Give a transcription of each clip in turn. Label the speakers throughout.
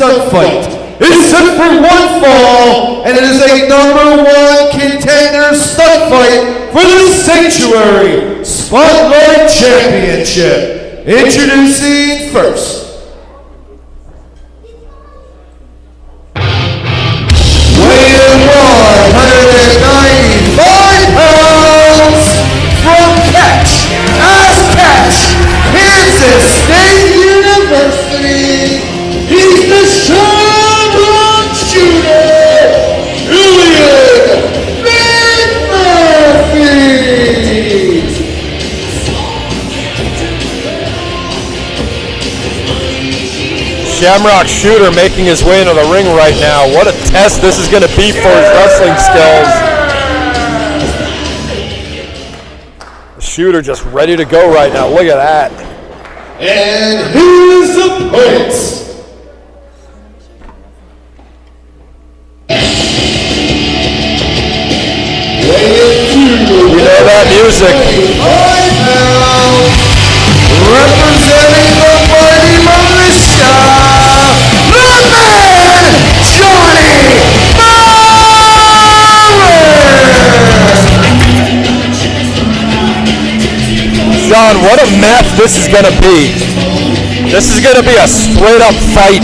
Speaker 1: stunt fight is set for one fall, and it is a #1 contender stunt fight for the Sanctuary Spotlight Championship. Introducing first, weighing 195 pounds, from Kansas State University, he's the Shamrock shooter, Killian McMurphy.
Speaker 2: Shamrock shooter making his way into the ring right now. What a test this is going to be for his wrestling skills. The shooter just ready to go right now. Look at that.
Speaker 1: And his opponents.
Speaker 2: You know that music.
Speaker 1: Representing the mighty militia, the man, Johnny Moran!
Speaker 2: John, what a match this is going to be. This is going to be a straight-up fight.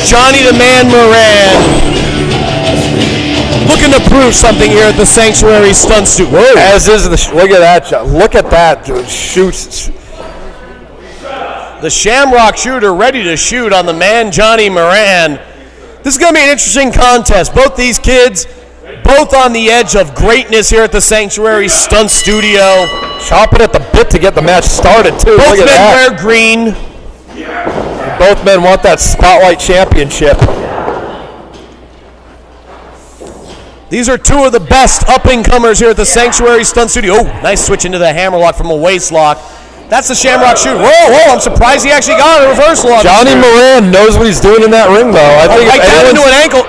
Speaker 2: Johnny the Man Moran looking to prove something here at the Sanctuary Stunt Studio. As is the look at that, John. Look at that, dude. Shoots. The Shamrock shooter ready to shoot on the man Johnny Moran. This is going to be an interesting contest. Both these kids, both on the edge of greatness here at the Sanctuary Stunt Studio. Chopping at the bit to get the match started, too.
Speaker 3: Both
Speaker 2: men
Speaker 3: wear green.
Speaker 2: Both men want that Spotlight Championship.
Speaker 3: These are two of the best up-and-comers here at the Sanctuary Stunt Studio. Oh, nice switch into the hammerlock from a waist lock. That's the Shamrock shooter. Whoa, I'm surprised he actually got a reversal on
Speaker 2: Johnny Moran knows what he's doing in that ring, though. I think
Speaker 3: right down into an ankle.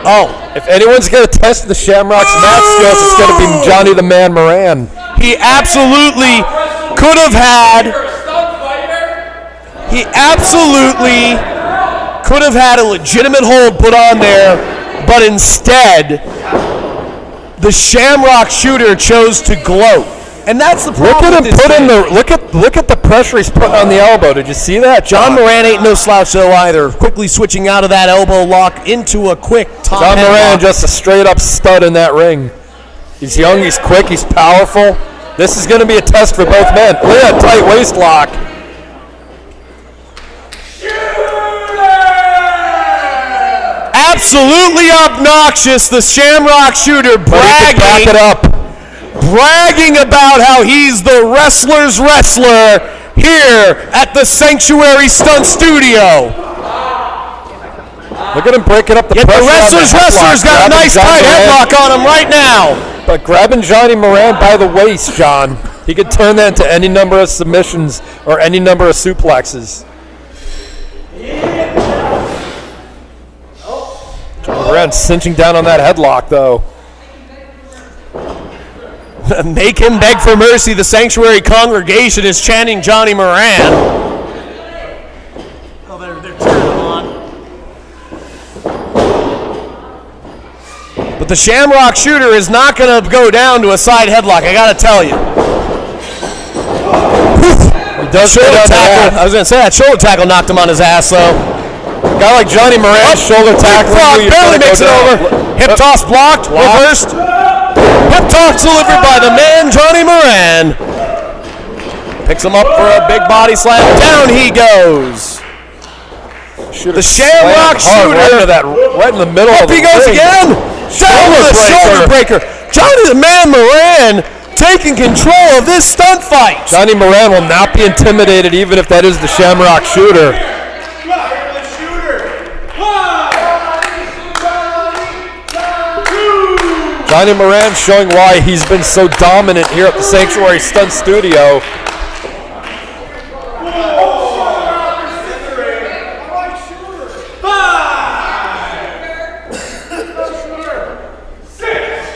Speaker 2: If anyone's going to test the Shamrock's match skills, it's going to be Johnny the Man Moran.
Speaker 3: He absolutely could have had a legitimate hold put on there, but instead, the Shamrock shooter chose to gloat. And that's the problem.
Speaker 2: Look at the pressure he's putting on the elbow. Did you see that?
Speaker 3: John Moran ain't no slouch though either. Quickly switching out of that elbow lock into a quick top
Speaker 2: John Moran
Speaker 3: lock.
Speaker 2: just a straight up stud in that ring. He's young, he's quick, he's powerful. This is going to be a test for both men. Look at that tight waist lock.
Speaker 3: Absolutely obnoxious, the Shamrock shooter
Speaker 2: Back it up.
Speaker 3: bragging about how he's the wrestler's wrestler here at the Sanctuary Stunt Studio.
Speaker 2: Look at him breaking up the
Speaker 3: Yet
Speaker 2: pressure.
Speaker 3: the wrestler's got a nice tight headlock on him right now.
Speaker 2: But grabbing Johnny Moran by the waist, John, he could turn that into any number of submissions or any number of suplexes. Johnny Moran cinching down on that headlock, though.
Speaker 3: Make him beg for mercy. The Sanctuary congregation is chanting Johnny Moran. Oh, they're cheering him on. But the Shamrock shooter is not going to go down to a side headlock, I got to tell you.
Speaker 2: He does
Speaker 3: shoulder tackle. I was going to say that shoulder tackle knocked him on his ass, though.
Speaker 2: A guy like Johnny Moran, shoulder tackle.
Speaker 3: Barely makes it over. Hip toss blocked, reversed. Hip toss delivered by the man, Johnny Moran. Picks him up for a big body slam. Down he goes. The Shamrock shooter.
Speaker 2: Right in the middle of the ring.
Speaker 3: Up he goes again. Down with a shoulder breaker. Johnny the Man Moran taking control of this stunt fight.
Speaker 2: Johnny Moran will not be intimidated even if that is the Shamrock shooter. Johnny Moran showing why he's been so dominant here at the Sanctuary Stunt Studio.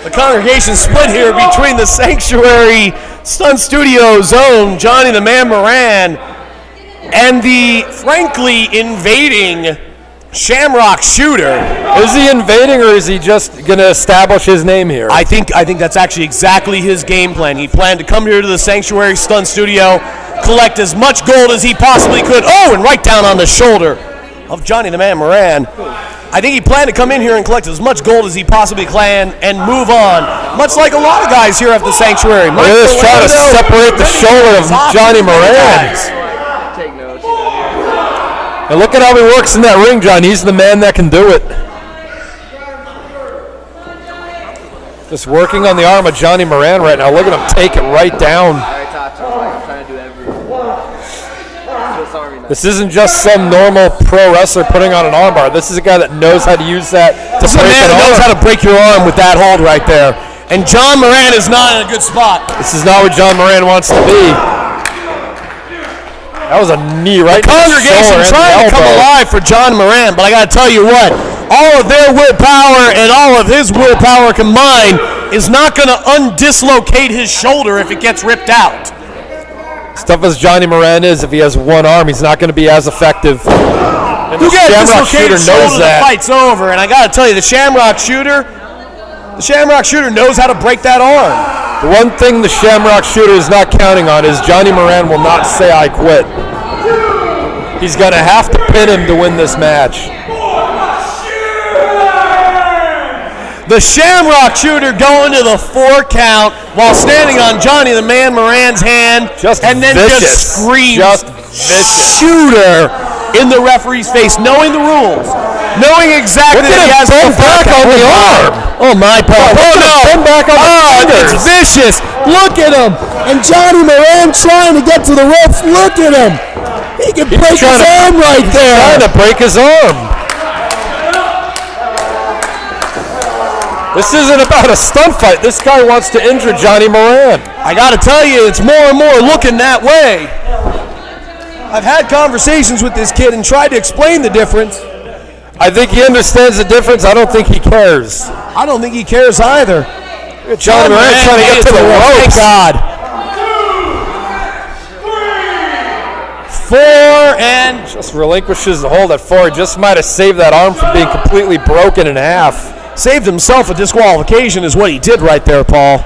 Speaker 3: The congregation split here between the Sanctuary Stunt Studio zone, Johnny the Man Moran, and the, frankly, invading Shamrock shooter.
Speaker 2: Is he invading, or is he just going to establish his name here?
Speaker 3: I think that's actually exactly his game plan. He planned to come here to the Sanctuary Stunt Studio, collect as much gold as he possibly could. Oh, and right down on the shoulder of Johnny the Man Moran. I think he planned to come in here and collect as much gold as he possibly can and move on, much like a lot of guys here at the Sanctuary.
Speaker 2: Look at this, trying to separate the shoulder of Johnny Moran. And look at how he works in that ring, John. He's the man that can do it. Just working on the arm of Johnny Moran right now. Look at him take it right down. This isn't just some normal pro wrestler putting on an armbar. This is a guy that knows how to use that to break an arm.
Speaker 3: Knows how to break your arm with that hold right there. And John Moran is not in a good spot.
Speaker 2: This is not what John Moran wants to be. That was a knee right in the
Speaker 3: congregation trying to come alive for John Moran, but I got to tell you what, all of their willpower and all of his willpower combined is not going to undislocate his shoulder if it gets ripped out.
Speaker 2: Tough as Johnny Moran is, if he has one arm, he's not going to be as effective. And
Speaker 3: the Shamrock shooter knows that. The fight's over, and I got to tell you, the Shamrock shooter knows how to break that arm.
Speaker 2: The one thing the Shamrock shooter is not counting on is Johnny Moran will not say I quit. He's going to have to pin him to win this match.
Speaker 3: The Shamrock shooter going to the 4 count while standing on Johnny the Man Moran's hand, and then just screams shooter in the referee's face, knowing the rules, knowing exactly that he has
Speaker 2: to back on the arm.
Speaker 3: Oh my God! Oh no!
Speaker 2: Back on
Speaker 3: it's vicious. Look at him, and Johnny Moran trying to get to the ropes. Look at him. He can break his arm right there.
Speaker 2: Trying to break his arm. This isn't about a stunt fight. This guy wants to injure Johnny Moran.
Speaker 3: I got to tell you, it's more and more looking that way. I've had conversations with this kid and tried to explain the difference.
Speaker 2: I think he understands the difference. I don't think he cares.
Speaker 3: I don't think he cares either.
Speaker 2: Johnny Moran trying to get to the ropes.
Speaker 3: Thank God. 4 and
Speaker 2: just relinquishes the hold at 4. Just might have saved that arm from being completely broken in half.
Speaker 3: Saved himself a disqualification is what he did right there, Paul.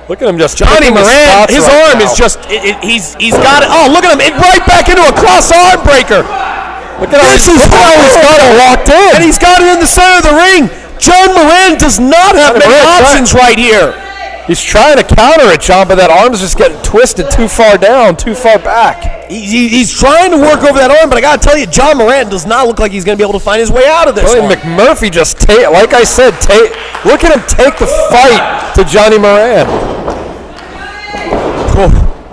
Speaker 2: Look at him just
Speaker 3: Johnny Moran, his
Speaker 2: right
Speaker 3: arm
Speaker 2: now.
Speaker 3: is just, he's got it. Oh, look at him, right back into a cross arm breaker.
Speaker 2: Look at how he's got it locked in.
Speaker 3: And he's got it in the center of the ring. John Moran does not have many options right here.
Speaker 2: He's trying to counter it, John, but that arm's just getting twisted too far down, too far back.
Speaker 3: He's trying to work over that arm, but I got to tell you, John Moran does not look like he's going to be able to find his way out of this.
Speaker 2: Killian McMurphy just, like I said, look at him take the fight to Johnny Moran.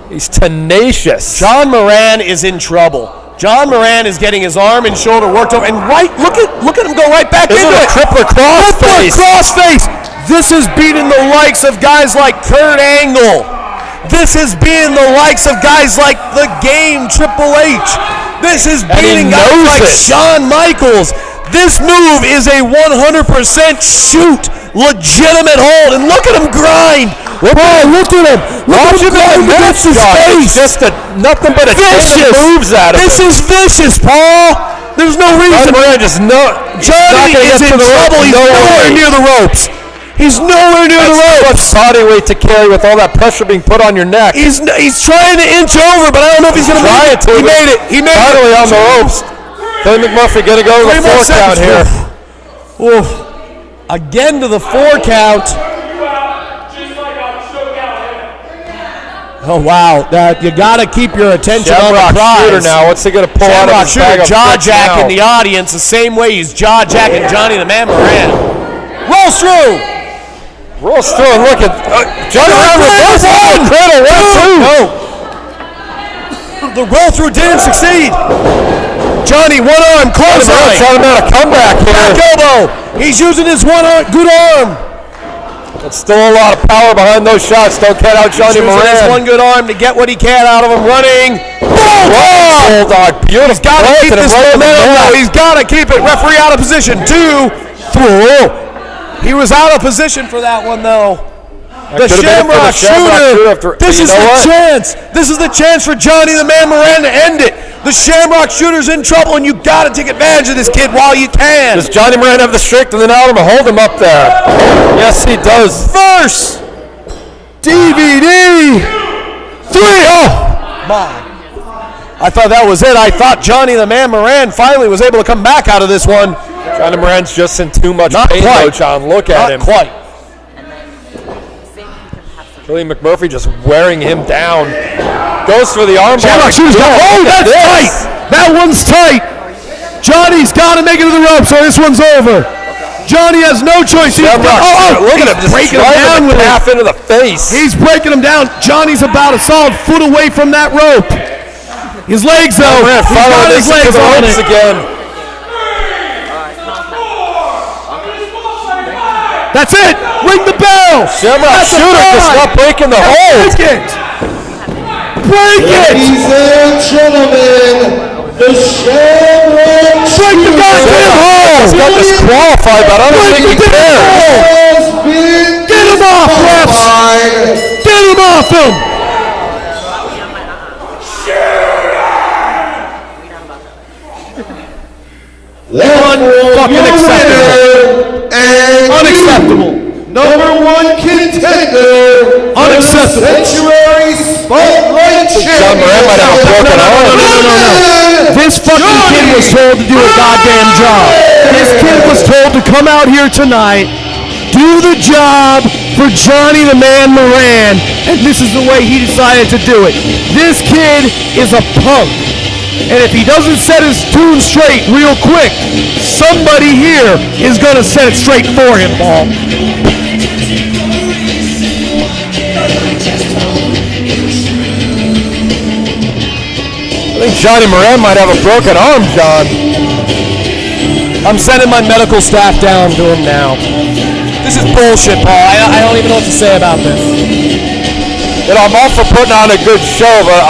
Speaker 2: He's tenacious.
Speaker 3: John Moran is in trouble. John Moran is getting his arm and shoulder worked over, and look at him go right back into it.
Speaker 2: Crippler
Speaker 3: crossface. This is beating the likes of guys like Kurt Angle. This is beating the likes of guys like The Game, Triple H. This is beating guys like Shawn Michaels. This move is a 100% shoot, legitimate hold, and look at him grind. Look at him. Watch him against his face.
Speaker 2: Just nothing but a vicious moves out of
Speaker 3: This is vicious, Paul. There's no reason. Johnny is in trouble. He's nowhere near the ropes. He's nowhere near the ropes.
Speaker 2: Body weight to carry with all that pressure being put on your neck.
Speaker 3: He's trying to inch over, but I don't know if he's going to make it. He made it. He made it.
Speaker 2: Finally on the ropes. Killian McMurphy going to go to the 4 count here.
Speaker 3: Oof. Again to the 4 count. Oh wow! You got to keep your attention on the prize.
Speaker 2: Shooter now. What's he going to pull out of his bag of
Speaker 3: jaw jack in the audience the same way he's jaw jacking Johnny the Man Moran. Rolls through.
Speaker 2: Rolls through and look at Johnny Moran reverses the cradle. 1, 2.
Speaker 3: No. The roll through didn't succeed. Johnny, one arm, close eye.
Speaker 2: Trying to make a comeback here.
Speaker 3: Back elbow. He's using his one arm, good arm.
Speaker 2: But still a lot of power behind those shots. Don't count out Johnny Moran.
Speaker 3: He's using his one good arm to get what he can out of him. Running.
Speaker 2: Whoa! Bulldog, beautiful.
Speaker 3: He's got to keep this momentum though. He's got to keep it. Referee out of position. 2, 3. He was out of position for that one though. The Shamrock shooter. This is the chance. This is the chance for Johnny the Man Moran to end it. The Shamrock shooter's in trouble, and you got to take advantage of this kid while you can.
Speaker 2: Does Johnny Moran have the strength of an Alabama to hold him up there? Yes, he does.
Speaker 3: First DVD 3. Oh my! I thought that was it. I thought Johnny the Man Moran finally was able to come back out of this one.
Speaker 2: Johnny Moran's just in too much pain, though, John. Look at him.
Speaker 3: Not quite.
Speaker 2: Killian McMurphy just wearing him down. Goes for the arm.
Speaker 3: Shamrock shooter's got. Oh, that's tight. That one's tight. Johnny's got to make it to the ropes, or this one's over. Johnny has no choice.
Speaker 2: Look at him, just breaking him down with half into the face.
Speaker 3: He's breaking him down. Johnny's about a solid foot away from that rope. His legs, though. He's got his legs on it
Speaker 2: again.
Speaker 3: That's it. Ring the bell.
Speaker 2: Shamrock shooter just not breaking the hold.
Speaker 3: Break it.
Speaker 1: Ladies and gentlemen, the Shamrock
Speaker 3: Break the goddamn hold.
Speaker 2: He's got disqualified, but I don't think he cares.
Speaker 3: Get him off, refs. Get him off him.
Speaker 1: Unfucking
Speaker 3: Unacceptable.
Speaker 1: Number 1 contender.
Speaker 3: Unacceptable.
Speaker 1: Sanctuary Spotlight Champion.
Speaker 2: John Moran might have a broken arm.
Speaker 3: No. This fucking kid was told to do a goddamn job. This kid was told to come out here tonight, do the job for Johnny the Man Moran, and this is the way he decided to do it. This kid is a punk. And if he doesn't set his tune straight real quick, somebody here is going to set it straight for him, Paul.
Speaker 2: I think Johnny Moran might have a broken arm, John.
Speaker 3: I'm sending my medical staff down to him now. This is bullshit, Paul. I don't even know what to say about this.
Speaker 2: You know, I'm all for putting on a good show, but